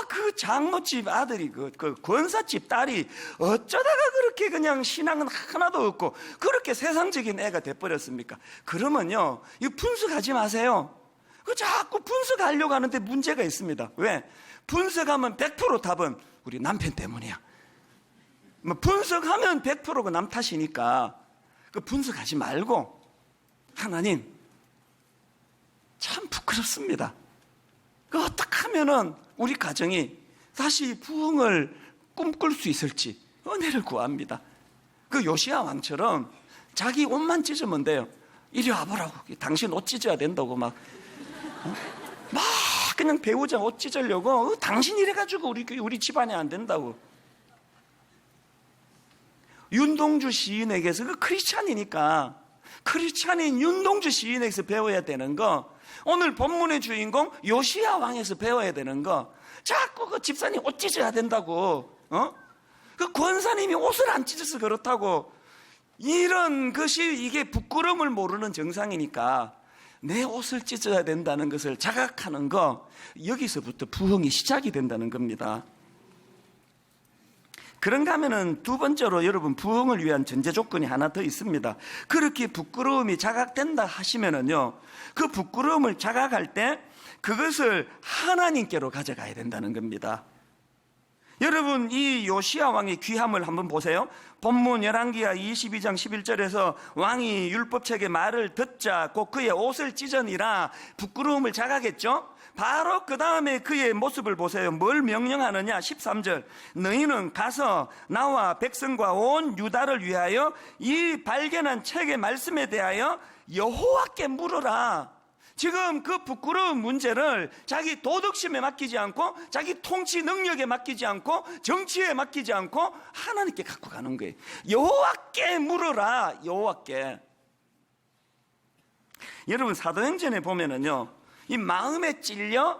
그 장모집 아들이 그 권사집 딸이 어쩌다가 그렇게 그냥 신앙은 하나도 없고 그렇게 세상적인 애가 돼버렸습니까? 그러면요, 이거 분석하지 마세요. 자꾸 분석하려고 하는데 문제가 있습니다. 왜? 분석하면 100% 답은 우리 남편 때문이야. 분석하면 100%가 남 탓이니까 그 분석하지 말고, 하나님, 참 부끄럽습니다. 어떻게 하면은 우리 가정이 다시 부흥을 꿈꿀 수 있을지 은혜를 구합니다. 그 요시야 왕처럼 자기 옷만 찢으면 돼요. 이리 와보라고. 당신 옷 찢어야 된다고 막 그냥 배우자 옷 찢으려고. 당신 이래가지고 우리 집안에 안 된다고. 윤동주 시인에게서 그 크리스찬이니까 크리스찬인 윤동주 시인에게서 배워야 되는 거, 오늘 본문의 주인공 요시야 왕에서 배워야 되는 거, 자꾸 그 집사님 옷 찢어야 된다고, 그 권사님이 옷을 안 찢어서 그렇다고, 이런 것이 이게 부끄러움을 모르는 정상이니까 내 옷을 찢어야 된다는 것을 자각하는 거, 여기서부터 부흥이 시작이 된다는 겁니다. 그런가 하면은 두 번째로 여러분 부흥을 위한 전제 조건이 하나 더 있습니다. 그렇게 부끄러움이 자각된다 하시면은요, 그 부끄러움을 자각할 때 그것을 하나님께로 가져가야 된다는 겁니다. 여러분, 이 요시야 왕의 귀함을 한번 보세요. 본문 열왕기하 22장 11절에서 왕이 율법책의 말을 듣자 곧 그의 옷을 찢으니라 부끄러움을 자각했죠. 바로 그 다음에 그의 모습을 보세요. 뭘 명령하느냐? 13절, 너희는 가서 나와 백성과 온 유다를 위하여 이 발견한 책의 말씀에 대하여 여호와께 물으라. 지금 그 부끄러운 문제를 자기 도덕심에 맡기지 않고, 자기 통치 능력에 맡기지 않고, 정치에 맡기지 않고 하나님께 갖고 가는 거예요. 여호와께 물으라. 여호와께. 여러분, 사도행전에 보면은요, 이 마음에 찔려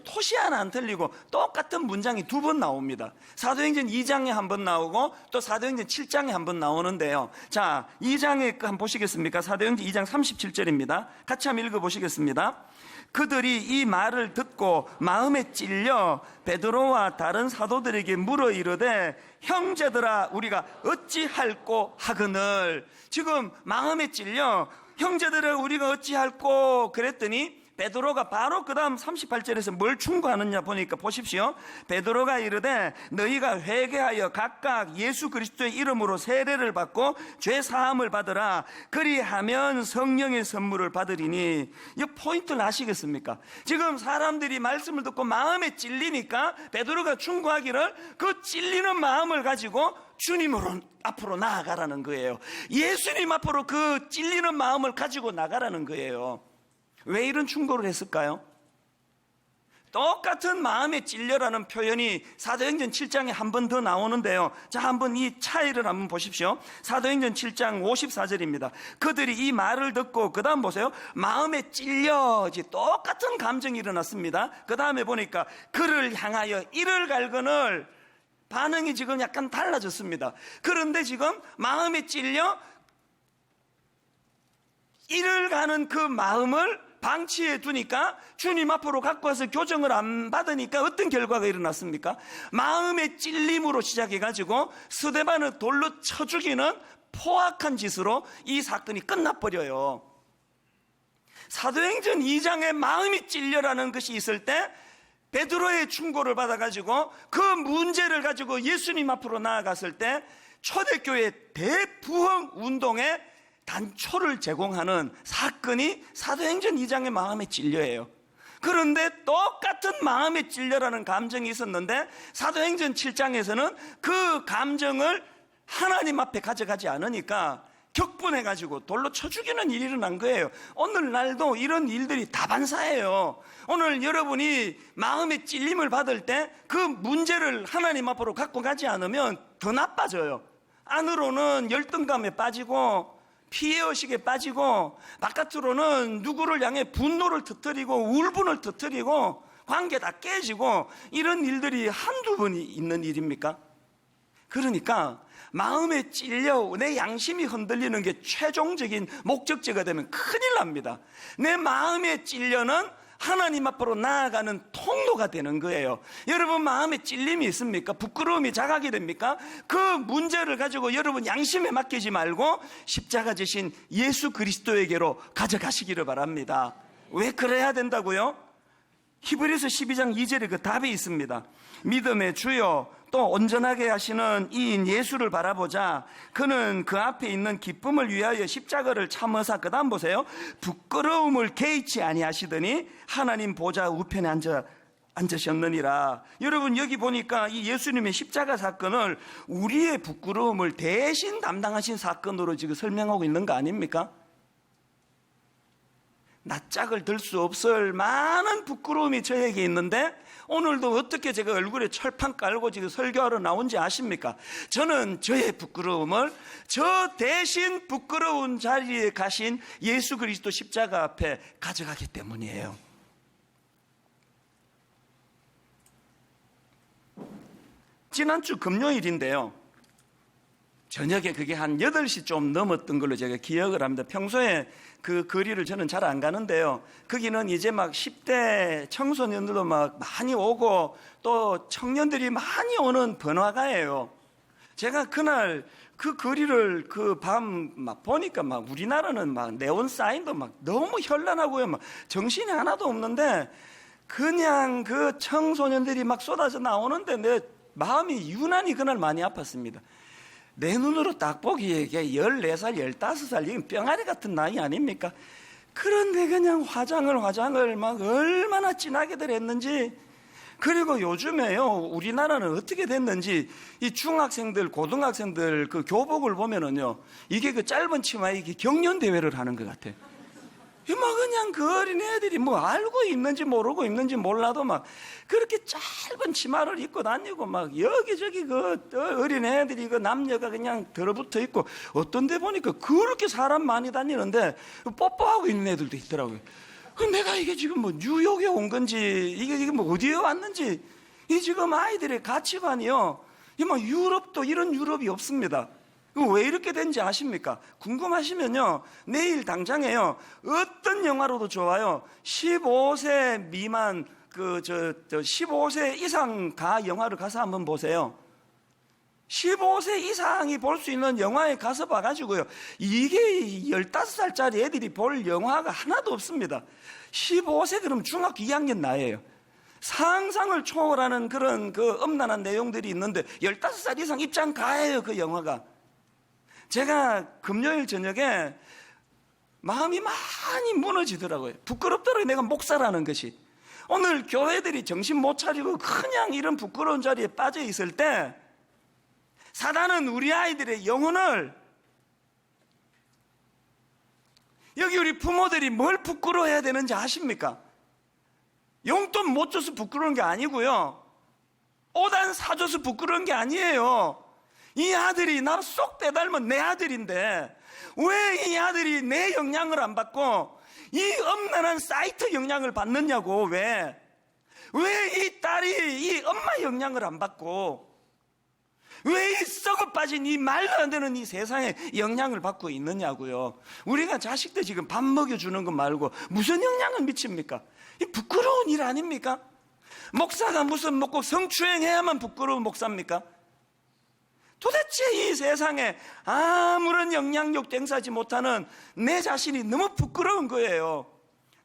토시 하나 안 틀리고 똑같은 문장이 두 번 나옵니다. 사도행전 2장에 한 번 나오고 또 사도행전 7장에 한 번 나오는데요. 자, 2장에 한번 보시겠습니까? 사도행전 2장 37절입니다. 같이 한번 읽어보시겠습니다. 그들이 이 말을 듣고 마음에 찔려 베드로와 다른 사도들에게 물어 이르되 형제들아 우리가 어찌할꼬 하거늘. 지금 마음에 찔려 형제들아 우리가 어찌할꼬 그랬더니 베드로가 바로 그 다음 38절에서 뭘 충고하느냐 보니까 보십시오. 베드로가 이르되 너희가 회개하여 각각 예수 그리스도의 이름으로 세례를 받고 죄 사함을 받으라. 그리하면 성령의 선물을 받으리니. 이 포인트를 아시겠습니까? 지금 사람들이 말씀을 듣고 마음에 찔리니까 베드로가 충고하기를 그 찔리는 마음을 가지고 주님으로 앞으로 나아가라는 거예요. 예수님 앞으로 그 찔리는 마음을 가지고 나가라는 거예요. 왜 이런 충고를 했을까요? 똑같은 마음에 찔려라는 표현이 사도행전 7장에 한 번 더 나오는데요. 자, 한번 이 차이를 한번 보십시오. 사도행전 7장 54절입니다. 그들이 이 말을 듣고 그 다음 보세요. 마음에 찔려지 똑같은 감정이 일어났습니다. 그 다음에 보니까 그를 향하여 이를 갈거늘. 반응이 지금 약간 달라졌습니다. 그런데 지금 마음에 찔려 이를 가는 그 마음을 방치해 두니까 주님 앞으로 갖고 와서 교정을 안 받으니까 어떤 결과가 일어났습니까? 마음의 찔림으로 시작해가지고 스데반을 돌로 쳐 죽이는 포악한 짓으로 이 사건이 끝나버려요. 사도행전 2장에 마음이 찔려라는 것이 있을 때 베드로의 충고를 받아가지고 그 문제를 가지고 예수님 앞으로 나아갔을 때 초대교회 대부흥 운동에 단초를 제공하는 사건이 사도행전 2장의 마음의 찔려예요. 그런데 똑같은 마음의 찔려라는 감정이 있었는데 사도행전 7장에서는 그 감정을 하나님 앞에 가져가지 않으니까 격분해가지고 돌로 쳐 죽이는 일이 일어난 거예요. 오늘날도 이런 일들이 다반사예요. 오늘 여러분이 마음의 찔림을 받을 때 그 문제를 하나님 앞으로 갖고 가지 않으면 더 나빠져요. 안으로는 열등감에 빠지고 피해의식에 빠지고 바깥으로는 누구를 향해 분노를 터뜨리고 울분을 터뜨리고 관계 다 깨지고 이런 일들이 한두 번이 있는 일입니까? 그러니까 마음에 찔려 내 양심이 흔들리는 게 최종적인 목적지가 되면 큰일 납니다. 내 마음에 찔려는 하나님 앞으로 나아가는 통로가 되는 거예요. 여러분 마음에 찔림이 있습니까? 부끄러움이 자각이 됩니까? 그 문제를 가지고 여러분 양심에 맡기지 말고 십자가 지신 예수 그리스도에게로 가져가시기를 바랍니다. 왜 그래야 된다고요? 히브리서 12장 2절에 그 답이 있습니다. 믿음의 주요 또 온전하게 하시는 이인 예수를 바라보자. 그는 그 앞에 있는 기쁨을 위하여 십자가를 참으사, 그 다음 보세요, 부끄러움을 개의치 아니하시더니 하나님 보좌 우편에 앉으셨느니라. 여러분 여기 보니까 이 예수님의 십자가 사건을 우리의 부끄러움을 대신 담당하신 사건으로 지금 설명하고 있는 거 아닙니까? 낯짝을 들 수 없을 많은 부끄러움이 저에게 있는데 오늘도 어떻게 제가 얼굴에 철판 깔고 지금 설교하러 나온지 아십니까? 저는 저의 부끄러움을 저 대신 부끄러운 자리에 가신 예수 그리스도 십자가 앞에 가져가기 때문이에요. 지난주 금요일인데요, 저녁에 그게 한 8시 좀 넘었던 걸로 제가 기억을 합니다. 평소에 그 거리를 저는 잘 안 가는데요, 거기는 이제 막 10대 청소년들도 막 많이 오고 또 청년들이 많이 오는 번화가예요. 제가 그날 그 거리를 그 밤 막 보니까 막 우리나라는 막 네온 사인도 막 너무 현란하고요, 막 정신이 하나도 없는데 그냥 그 청소년들이 막 쏟아져 나오는데 내 마음이 유난히 그날 많이 아팠습니다. 내 눈으로 딱 보기에 14살, 15살, 이건 뿅아리 같은 나이 아닙니까? 그런데 그냥 화장을 막 얼마나 진하게들 했는지, 그리고 요즘에요, 우리나라는 어떻게 됐는지, 이 중학생들, 고등학생들 그 교복을 보면은요, 이게 그 짧은 치마에 이게 경연대회를 하는 것 같아요. 막 그냥 그 어린애들이 뭐 알고 입는지 모르고 입는지 몰라도 막 그렇게 짧은 치마를 입고 다니고 막 여기저기 그 어린애들이 그 남녀가 그냥 들어붙어 있고 어떤 데 보니까 그렇게 사람 많이 다니는데 뽀뽀하고 있는 애들도 있더라고요. 내가 이게 지금 뭐 뉴욕에 온 건지 이게 뭐 어디에 왔는지, 이 지금 아이들의 가치관이요, 이 뭐 유럽도 이런 유럽이 없습니다. 왜 이렇게 된지 아십니까? 궁금하시면요, 내일 당장에요, 어떤 영화로도 좋아요, 15세 미만 15세 이상 가 영화를 가서 한번 보세요. 15세 이상이 볼 수 있는 영화에 가서 봐가지고요, 이게 15살짜리 애들이 볼 영화가 하나도 없습니다. 15세 그럼 중학교 2학년 나이에요. 상상을 초월하는 그런 그 엄난한 내용들이 있는데 15살 이상 입장 가해요, 그 영화가. 제가 금요일 저녁에 마음이 많이 무너지더라고요. 부끄럽더라고요, 내가 목사라는 것이. 오늘 교회들이 정신 못 차리고 그냥 이런 부끄러운 자리에 빠져 있을 때 사단은 우리 아이들의 영혼을, 여기 우리 부모들이 뭘 부끄러워해야 되는지 아십니까? 용돈 못 줘서 부끄러운 게 아니고요, 오단 사줘서 부끄러운 게 아니에요. 이 아들이 나를 쏙 빼닮은 내 아들인데 왜 이 아들이 내 영향을 안 받고 이 엄난한 사이트 영향을 받느냐고. 왜 이 딸이 이 엄마 영향을 안 받고. 왜 이 썩어 빠진 이 말도 안 되는 이 세상에 영향을 받고 있느냐고요. 우리가 자식들 지금 밥 먹여주는 것 말고 무슨 영향을 미칩니까? 이 부끄러운 일 아닙니까? 목사가 무슨 먹고 성추행해야만 부끄러운 목사입니까? 도대체 이 세상에 아무런 영향력 행사하지 못하는 내 자신이 너무 부끄러운 거예요.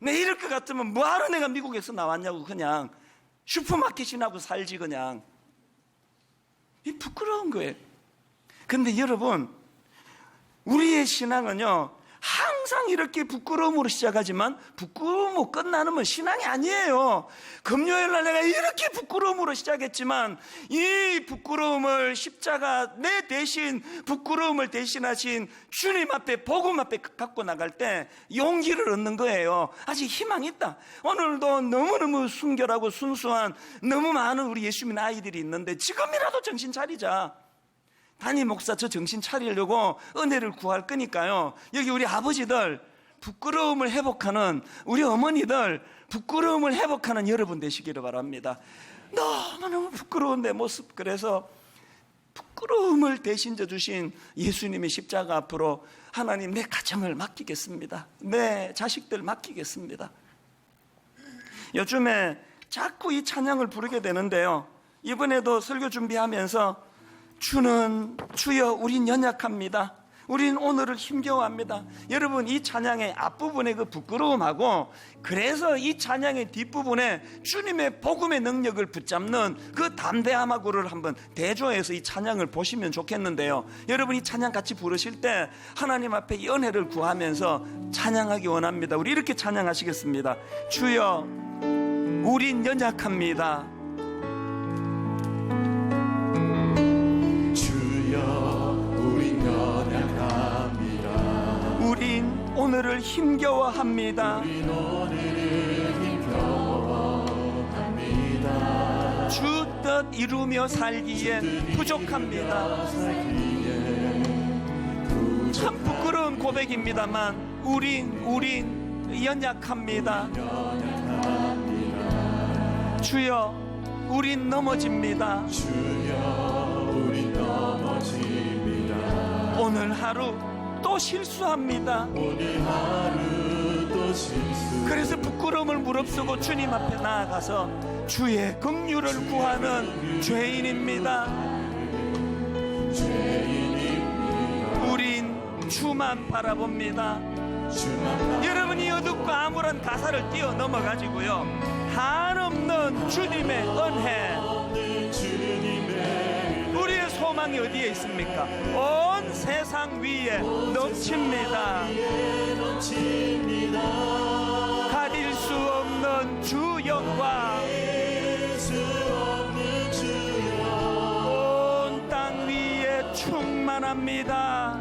내 이럴 것 같으면 뭐하러 내가 미국에서 나왔냐고, 그냥 슈퍼마켓이나고 살지, 그냥. 이 부끄러운 거예요. 근데 여러분, 우리의 신앙은요, 항상 이렇게 부끄러움으로 시작하지만 부끄러움으로 끝나는 신앙이 아니에요. 금요일 날 내가 이렇게 부끄러움으로 시작했지만 이 부끄러움을 십자가 내 대신 부끄러움을 대신하신 주님 앞에, 복음 앞에 갖고 나갈 때 용기를 얻는 거예요. 아직 희망이 있다. 오늘도 너무너무 순결하고 순수한 너무 많은 우리 예수 믿는 아이들이 있는데 지금이라도 정신 차리자. 담임 목사, 저 정신 차리려고 은혜를 구할 거니까요, 여기 우리 아버지들 부끄러움을 회복하는, 우리 어머니들 부끄러움을 회복하는 여러분 되시기를 바랍니다. 너무너무 부끄러운 내 모습, 그래서 부끄러움을 대신 져주신 예수님의 십자가 앞으로 하나님, 내 가정을 맡기겠습니다. 내 자식들 맡기겠습니다. 요즘에 자꾸 이 찬양을 부르게 되는데요, 이번에도 설교 준비하면서 주여 우린 연약합니다. 우린 오늘을 힘겨워합니다. 여러분, 이 찬양의 앞부분의 그 부끄러움하고, 그래서 이 찬양의 뒷부분에 주님의 복음의 능력을 붙잡는 그 담대함하고를 한번 대조해서 이 찬양을 보시면 좋겠는데요, 여러분 이 찬양 같이 부르실 때 하나님 앞에 이 은혜를 구하면서 찬양하기 원합니다. 우리 이렇게 찬양하시겠습니다. 주여 우린 연약합니다. 우린 오늘을 힘겨워합니다. 주 뜻 이루며 살기엔 부족합니다. 참 부끄러운 고백입니다만 우린 연약합니다. 주여 우린 넘어집니다. 오늘 하루 또 실수합니다. 그래서 부끄러움을 무릅쓰고 주님 앞에 나아가서 주의 긍휼을 구하는 죄인입니다. 우린 주만 바라봅니다. 여러분이 어둡고 암울한 가사를 뛰어넘어 가지고요, 한없는 주님의 은혜, 우리의 소망이 어디에 있습니까? 온 세상 위에 넘칩니다. 가릴 수 없는 주 영광, 온 땅 위에 충만합니다.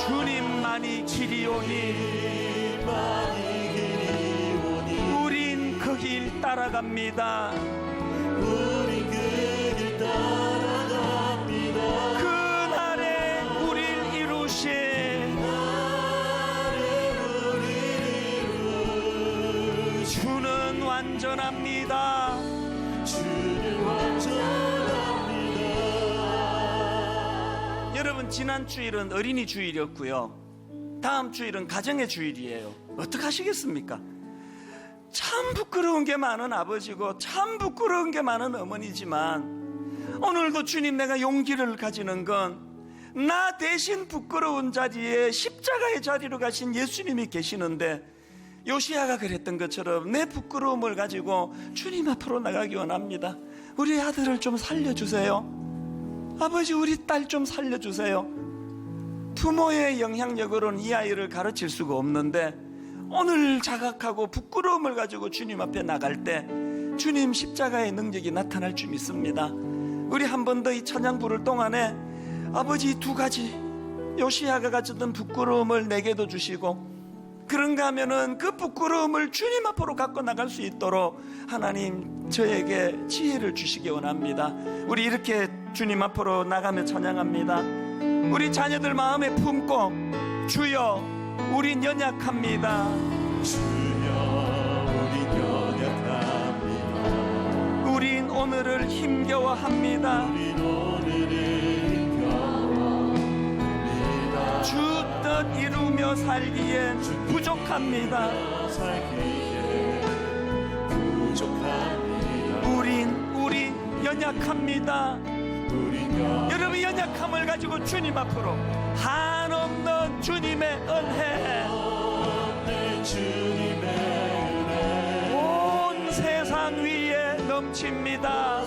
주님만이 길이오니 우린 그 길 따라갑니다. 그날에 우릴 이루신 주는 완전합니다. 여러분, 지난 주일은 어린이 주일이었고요, 다음 주일은 가정의 주일이에요. 어떡하시겠습니까? 참 부끄러운 게 많은 아버지고 참 부끄러운 게 많은 어머니지만, 오늘도 주님, 내가 용기를 가지는 건 나 대신 부끄러운 자리에 십자가의 자리로 가신 예수님이 계시는데, 요시야가 그랬던 것처럼 내 부끄러움을 가지고 주님 앞으로 나가기 원합니다. 우리 아들을 좀 살려주세요. 아버지, 우리 딸 좀 살려주세요. 부모의 영향력으로는 이 아이를 가르칠 수가 없는데, 오늘 자각하고 부끄러움을 가지고 주님 앞에 나갈 때 주님 십자가의 능력이 나타날 줄 믿습니다. 우리 한 번 더 이 찬양 부를 동안에 아버지, 두 가지 요시야가 가졌던 부끄러움을 내게도 주시고, 그런가 하면은 그 부끄러움을 주님 앞으로 갖고 나갈 수 있도록 하나님 저에게 지혜를 주시기 원합니다. 우리 이렇게 주님 앞으로 나가며 찬양합니다. 우리 자녀들 마음에 품고, 주여 우린 연약합니다. 주여 우린 연약합니다. 오늘을 힘겨워합니다. 주 뜻 이루며 살기에 부족합니다. 우리 연약합니다. 여러분, 연약함을 가지고 주님 앞으로 한없는 주님의 은혜, 온 세상 위에 넘칩니다.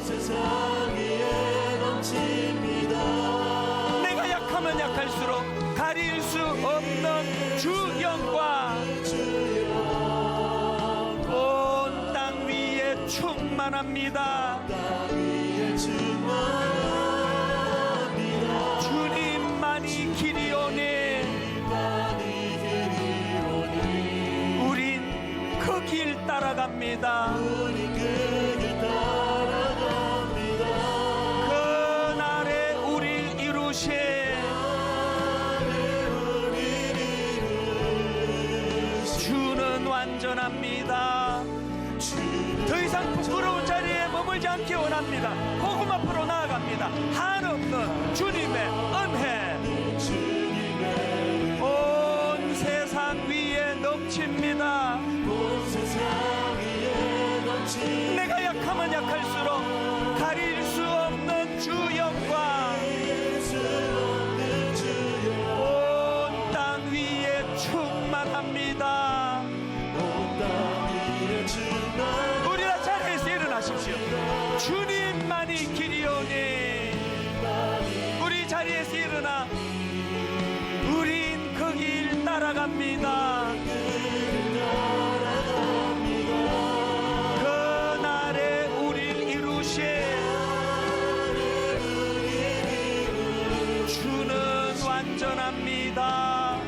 내가 약하면 약할수록 가릴 수 없는 주 영광, 온 땅 위에 충만합니다. 주님만이 길이오니 우린 그 길 따라갑니다. 그날에 우릴 이루신 주는 완전합니다. 더 이상 부끄러운 자리에 머물지 않기 원합니다. 복음 앞으로 나아갑니다. 한없는 주님의 은혜, 온 세상 위에 넘칩니다. 내가 약하면 약할수록 가릴 수 없는 주 영광, 온 땅 위에 충만합니다. 우리가 자리에서 일어나십시오. 주님만이 길이오니 우리 자리에서 일어나 우린 그 길 따라갑니다. 그날에 우릴 이루신 주는 완전합니다.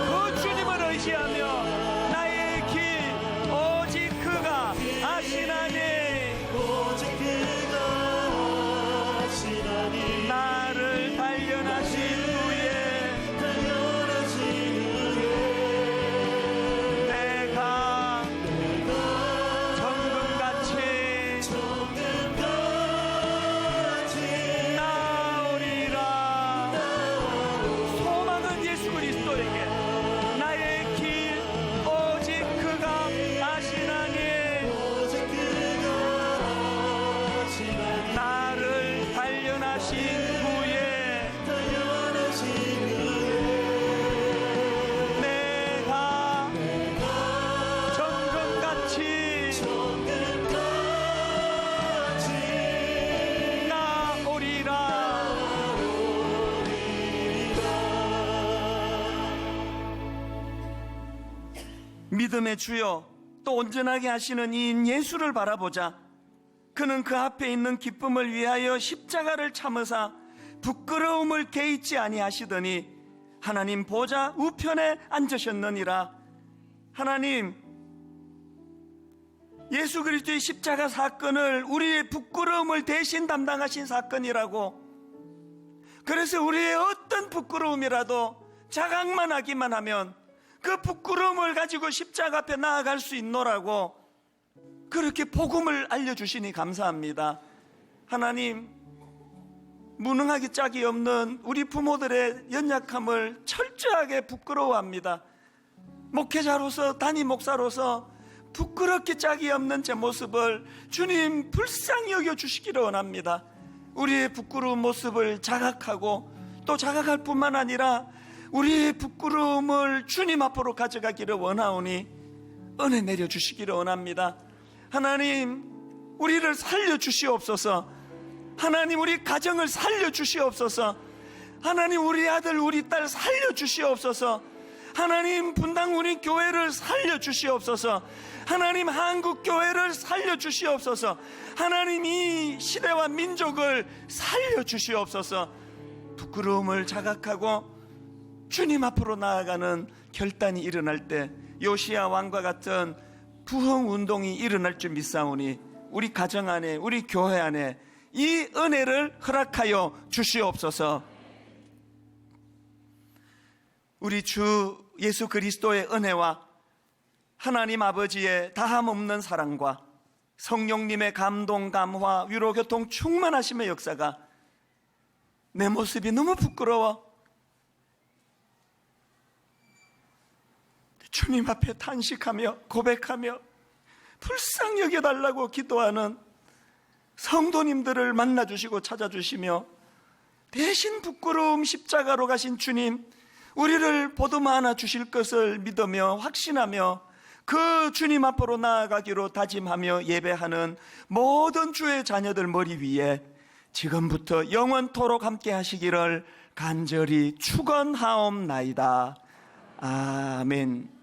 그 주님을 의지하며 나의 길 오직 그가 아시나니 나를 단련하신 후에 내가 정금같이 나오리라. 소망은 예수 그리스도에게 나의 길 오직 그가 아시나니 나를 단련하신 후에 내가 정금같이 나오리라. 믿음의 주여, 또 온전하게 하시는 이인 예수를 바라보자. 그는 그 앞에 있는 기쁨을 위하여 십자가를 참으사 부끄러움을 개의치 아니하시더니 하나님 보좌 우편에 앉으셨느니라. 하나님, 예수 그리스도의 십자가 사건을 우리의 부끄러움을 대신 담당하신 사건이라고, 그래서 우리의 어떤 부끄러움이라도 자각만 하기만 하면 그 부끄러움을 가지고 십자가 앞에 나아갈 수 있노라고 그렇게 복음을 알려주시니 감사합니다. 하나님, 무능하기 짝이 없는 우리 부모들의 연약함을 철저하게 부끄러워합니다. 목회자로서, 담임 목사로서 부끄럽기 짝이 없는 제 모습을 주님 불쌍히 여겨주시기를 원합니다. 우리의 부끄러운 모습을 자각하고 또 자각할 뿐만 아니라 우리의 부끄러움을 주님 앞으로 가져가기를 원하오니 은혜 내려주시기를 원합니다. 하나님, 우리를 살려주시옵소서. 하나님, 우리 가정을 살려주시옵소서. 하나님, 우리 아들 우리 딸 살려주시옵소서. 하나님, 분당 우리 교회를 살려주시옵소서. 하나님, 한국교회를 살려주시옵소서. 하나님, 이 시대와 민족을 살려주시옵소서. 부끄러움을 자각하고 주님 앞으로 나아가는 결단이 일어날 때 요시야 왕과 같은 부흥운동이 일어날 줄 믿사오니 우리 가정 안에, 우리 교회 안에 이 은혜를 허락하여 주시옵소서. 우리 주 예수 그리스도의 은혜와 하나님 아버지의 다함없는 사랑과 성령님의 감동, 감화, 위로, 교통 충만하심의 역사가 내 모습이 너무 부끄러워 주님 앞에 탄식하며 고백하며 불쌍히 여겨달라고 기도하는 성도님들을 만나주시고 찾아주시며 대신 부끄러움 십자가로 가신 주님, 우리를 보듬어 안아 주실 것을 믿으며 확신하며 그 주님 앞으로 나아가기로 다짐하며 예배하는 모든 주의 자녀들 머리 위에 지금부터 영원토록 함께 하시기를 간절히 축원하옵나이다. 아멘.